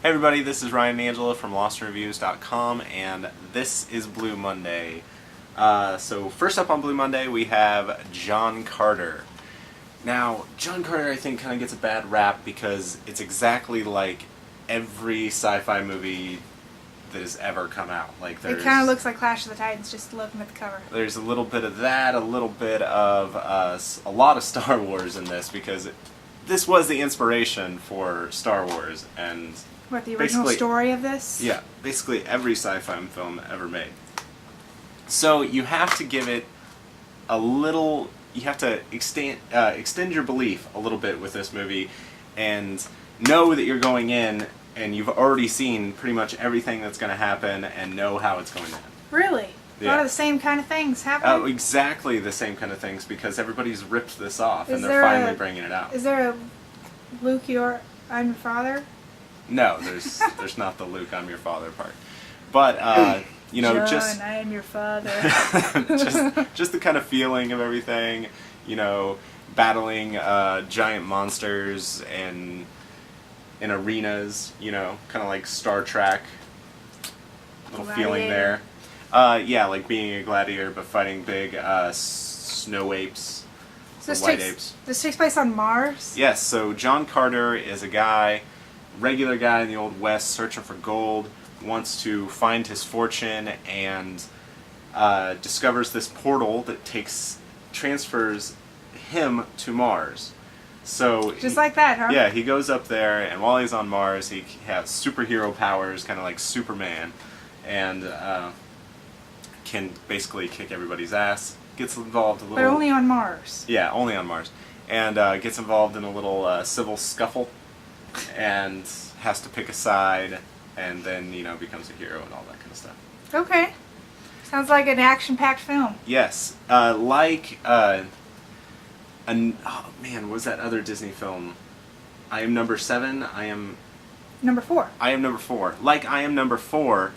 Hey everybody, this is Ryan and Angela from LostReviews.com, and this is Blu Monday. So first up on Blu Monday we have John Carter. Now, John Carter I think kind of gets a bad rap because it's exactly like every sci-fi movie that has ever come out. Like it kind of looks like Clash of the Titans, just looking at the cover. There's a little bit of that, a little bit of a lot of Star Wars in this because this was the inspiration for Star Wars and... What, the original story of this? Yeah, basically every sci-fi film ever made. So you have to give it a little, you have to extend your belief a little bit with this movie and know that you're going in and you've already seen pretty much everything that's going to happen and know how it's going to end. Really? Yeah. A lot of the same kind of things happening? Oh, exactly the same kind of things because everybody's ripped this off and they're finally bringing it out. Is there a Luke, I'm your father? No, there's not the Luke, I'm your father part. But, you know, John, I am your father. just the kind of feeling of everything, you know, battling giant monsters and in arenas, you know, kind of like Star Trek. Little feeling there. Yeah, like being a gladiator but fighting big snow apes, white apes. This takes place on Mars? Yes, so John Carter is a guy, regular guy in the Old West searching for gold, wants to find his fortune and discovers this portal that transfers him to Mars. So just like that, huh? Yeah, he goes up there and while he's on Mars he has superhero powers, kind of like Superman, and can basically kick everybody's ass. Gets involved a little... But only on Mars. Yeah, only on Mars. And gets involved in a little civil scuffle and has to pick a side and then, you know, becomes a hero and all that kind of stuff. Okay. Sounds like an action-packed film. Yes. Oh man, what was that other Disney film? I Am Number 7? I Am... Number 4. I Am Number 4. Like I Am Number 4,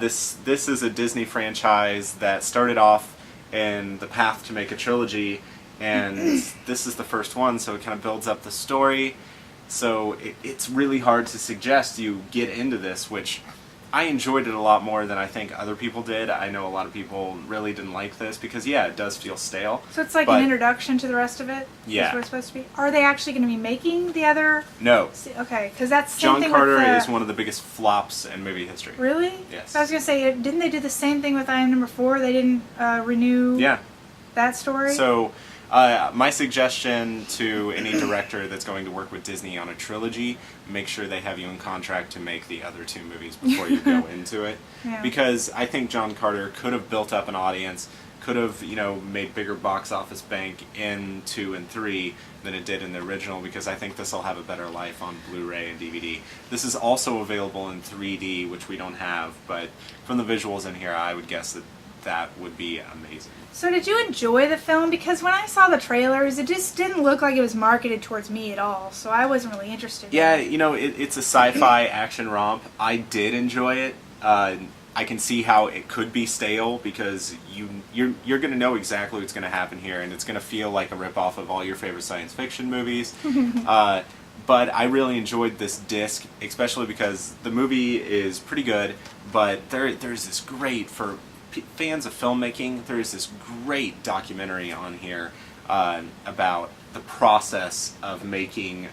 this is a Disney franchise that started off in the path to make a trilogy, and this is the first one, so it kind of builds up the story. So it's really hard to suggest you get into this, which I enjoyed it a lot more than I think other people did. I know a lot of people really didn't like this because, yeah, it does feel stale. So it's like an introduction to the rest of it? Yeah. That's what it's supposed to be? Are they actually going to be making the other... No. Okay, because that's the same John thing Carter with is one of the biggest flops in movie history. Really? Yes. So I was going to say, didn't they do the same thing with I Am Number 4? They didn't renew that story? So... my suggestion to any director that's going to work with Disney on a trilogy, make sure they have you in contract to make the other 2 movies before you go into it. Yeah. Because I think John Carter could have built up an audience, could have, you know, made bigger box office bank in 2 and 3 than it did in the original, because I think this will have a better life on Blu-ray and DVD. This is also available in 3D, which we don't have, but from the visuals in here, I would guess that would be amazing. So did you enjoy the film? Because when I saw the trailers, it just didn't look like it was marketed towards me at all, so I wasn't really interested in it. You know, it's a sci-fi action romp. I did enjoy it. I can see how it could be stale because you're going to know exactly what's going to happen here, and it's going to feel like a ripoff of all your favorite science fiction movies. But I really enjoyed this disc, especially because the movie is pretty good, but there's this great, for fans of filmmaking, there is this great documentary on here about the process of making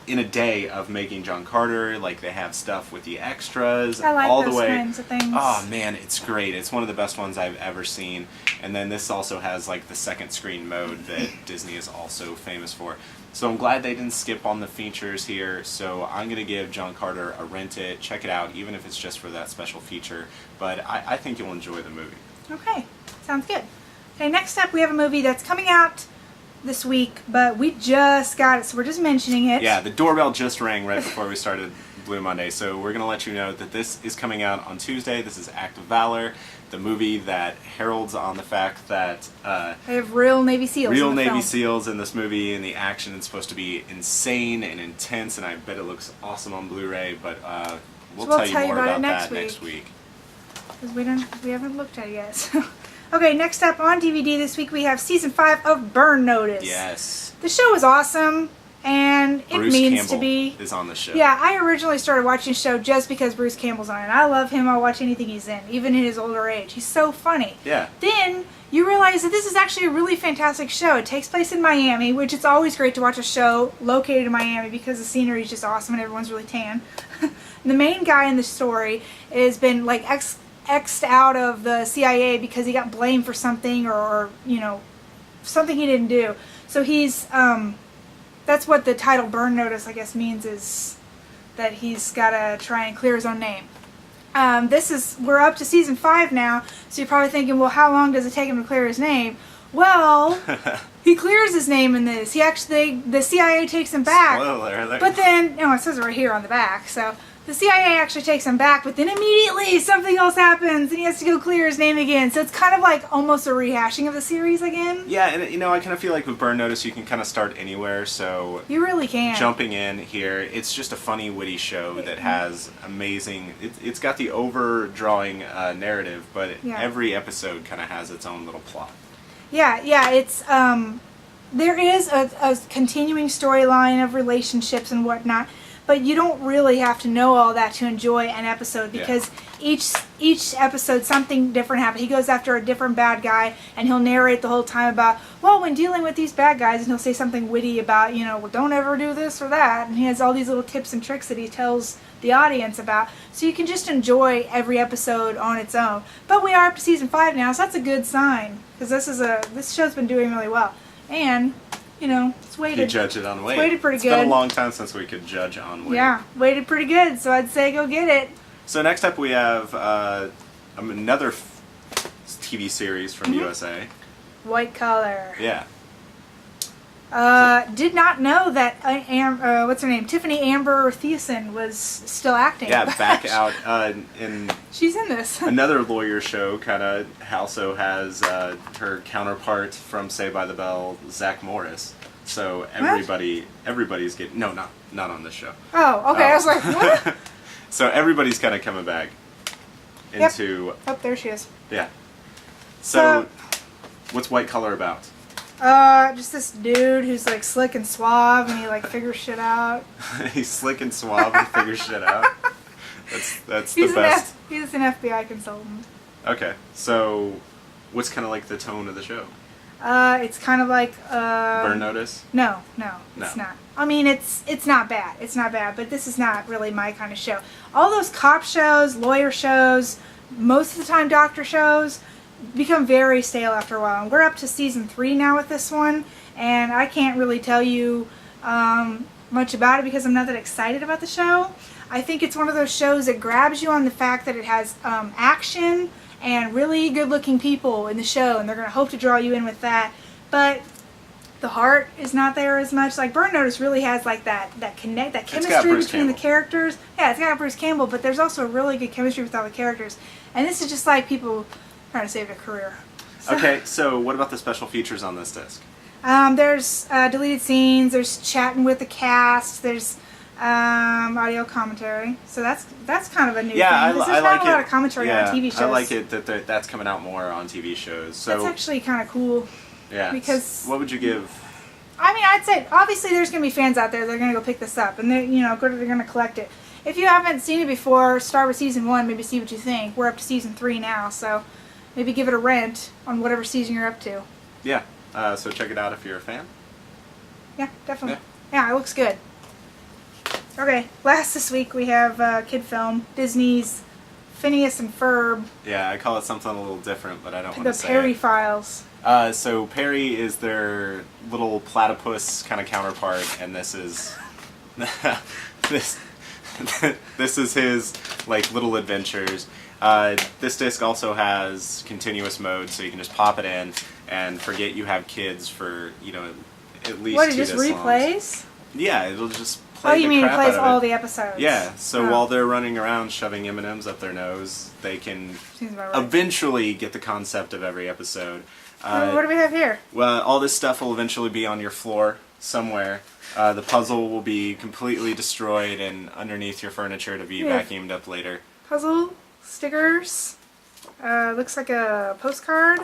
in a day of making John Carter. Like, they have stuff with the extras all the way. Kinds of things. Oh man, it's great. It's one of the best ones I've ever seen. And then this also has like the second screen mode that Disney is also famous for. So I'm glad they didn't skip on the features here, so I'm going to give John Carter a rent it, check it out, even if it's just for that special feature, but I think you'll enjoy the movie. Okay, sounds good. Okay, next up we have a movie that's coming out this week, but we just got it, so we're just mentioning it. Yeah, the doorbell just rang right before we started Blu Monday, so we're going to let you know that this is coming out on Tuesday. This is Act of Valor, the movie that heralds on the fact that they have real Navy SEALs. Real Navy SEAls in this movie, and the action is supposed to be insane and intense, and I bet it looks awesome on Blu-ray. But we'll tell you more about that next week. Because we haven't looked at it yet. So. Okay, next up on DVD this week we have Season 5 of Burn Notice. Yes. The show is awesome. and Bruce it means Campbell to be. is on the show. Yeah, I originally started watching the show just because Bruce Campbell's on it. I love him. I'll watch anything he's in, even in his older age. He's so funny. Yeah. Then you realize that this is actually a really fantastic show. It takes place in Miami, which it's always great to watch a show located in Miami because the scenery is just awesome and everyone's really tan. The main guy in the story has been like X'd out of the CIA because he got blamed for something or something he didn't do. So he's that's what the title Burn Notice, I guess, means, is that he's got to try and clear his own name. We're up to season 5 now, so you're probably thinking, well, how long does it take him to clear his name? Well, he clears his name in this. The CIA takes him back. Spoiler alert. But then, it says it right here on the back, so the CIA actually takes him back, but then immediately something else happens and he has to go clear his name again. So it's kind of like almost a rehashing of the series again. Yeah, and I kind of feel like with Burn Notice you can kind of start anywhere, so you really can. Jumping in here, it's just a funny, witty show that has amazing. It's got the overdrawing narrative, but every episode kind of has its own little plot. Yeah. It's there is a continuing storyline of relationships and whatnot. But you don't really have to know all that to enjoy an episode because each episode something different happens. He goes after a different bad guy and he'll narrate the whole time about, well, when dealing with these bad guys, and he'll say something witty about, well, don't ever do this or that. And he has all these little tips and tricks that he tells the audience about. So you can just enjoy every episode on its own. But we are up to season 5 now, so that's a good sign because this show's been doing really well. And it's weighted. You judge it on weight. It's weighted pretty good. It's been a long time since we could judge on weight. Yeah, weighted pretty good, so I'd say go get it. So next up we have another TV series from USA. White Collar. Yeah. Did not know that what's her name? Tiffany Amber Thiessen was still acting. Yeah, back out in. She's in this. Another lawyer show kind of also has her counterpart from Saved by the Bell, Zach Morris. So everybody's getting not on this show. Oh, okay. I was like, what? So everybody's kind of coming back into. Yep. Oh, there she is. Yeah. So what's White Collar about? Just this dude who's like slick and suave and he like figures shit out. He's slick and suave and figures shit out. That's the best. He's an FBI consultant. Okay, so what's kind of like the tone of the show? It's kind of like Burn Notice? No, it's not. I mean, it's not bad. It's not bad, but this is not really my kind of show. All those cop shows, lawyer shows, most of the time doctor shows become very stale after a while. And we're up to season 3 now with this one, and I can't really tell you much about it because I'm not that excited about the show. I think it's one of those shows that grabs you on the fact that it has action and really good-looking people in the show, and they're going to hope to draw you in with that. But the heart is not there as much. Like Burn Notice really has like that chemistry between the characters. Yeah, it's got Bruce Campbell, but there's also really good chemistry with all the characters. And this is just like people trying to save their career. So, okay, so what about the special features on this disc? There's deleted scenes. There's chatting with the cast. There's audio commentary. So that's kind of a new thing. There's not a lot of commentary on TV shows. I like it that that's coming out more on TV shows. So that's actually kind of cool. Yeah. Because what would you give? I mean, I'd say obviously there's going to be fans out there that are going to go pick this up, and they're going to collect it. If you haven't seen it before, start with season 1. Maybe see what you think. We're up to season 3 now, so maybe give it a rent on whatever season you're up to. Yeah. So check it out if you're a fan. Yeah, definitely. Yeah, it looks good. Okay, last this week we have kid film, Disney's Phineas and Ferb. Yeah, I call it something a little different, but I don't want to say The Perry it. Files. So Perry is their little platypus kind of counterpart, and this is this is his like little adventures. This disc also has continuous mode, so you can just pop it in and forget you have kids for at least. What, it 2 just disc replays? Longs. Yeah, it'll just play Oh, you the mean it crap plays out of all it. the episodes? Yeah, so Oh. while they're running around shoving M&Ms up their nose, they can Seems about right. eventually get the concept of every episode. What do we have here? Well, all this stuff will eventually be on your floor somewhere. The puzzle will be completely destroyed and underneath your furniture to be vacuumed up later. Puzzle, stickers, looks like a postcard.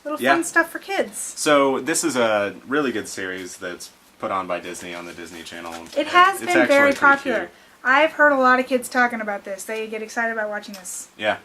Little fun stuff for kids. So this is a really good series that's put on by Disney on the Disney Channel. It has It's been actually very pretty popular. cute. I've heard a lot of kids talking about this. They get excited about watching this. Yeah.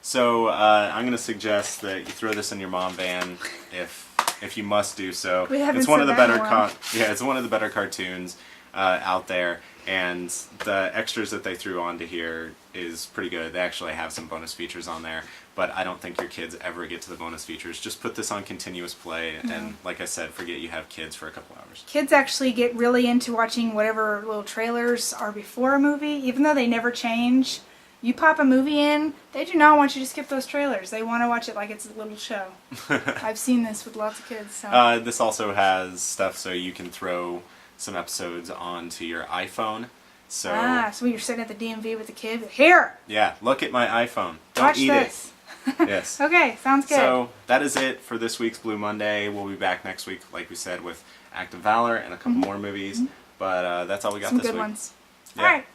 So I'm going to suggest that you throw this in your mom van if you must do so. We haven't It's one of said the that in better a while. it's one of the better cartoons out there, and the extras that they threw onto here is pretty good. They actually have some bonus features on there, but I don't think your kids ever get to the bonus features. Just put this on continuous play, and like I said, forget you have kids for a couple hours. Kids actually get really into watching whatever little trailers are before a movie, even though they never change. You pop a movie in, they do not want you to skip those trailers. They want to watch it like it's a little show. I've seen this with lots of kids. So. This also has stuff so you can throw some episodes onto your iPhone. So So when you're sitting at the DMV with the kid, here, yeah, look at my iPhone. Don't watch eat this. it. Yes. Okay, sounds good. So that is it for this week's Blu Monday. We'll be back next week, like we said, with Act of Valor and a couple more movies. But that's all we got Some this good week. ones. Yeah. All right.